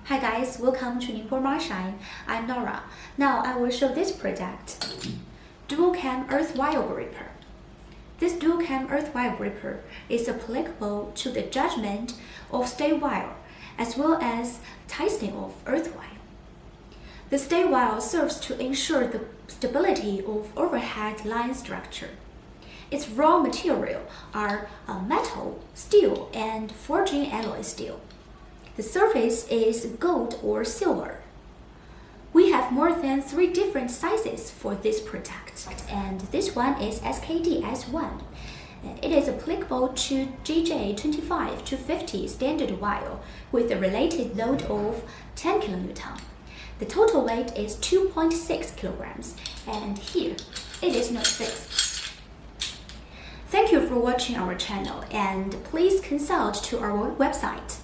Hi guys, welcome to Ningbo Shine. I'm Nora. Now I will show this product. Dual Cam Earth Wire Gripper. This dual cam earth wire gripper is applicable to the judgment of stay wire as well as tightening of earth wire. The stay wire serves to ensure the stability of overhead line structure. Its raw material are metal, steel, and forging alloy steel. The surface is gold or silver. We have more than 3 different sizes for this product, and this one is SKD S1. It is applicable to GJ25 to 50 standard wire with a related load of 10 kN. The total weight is 2.6 kilograms, and here it is not fixed. Thank you for watching our channel, and please consult to our website.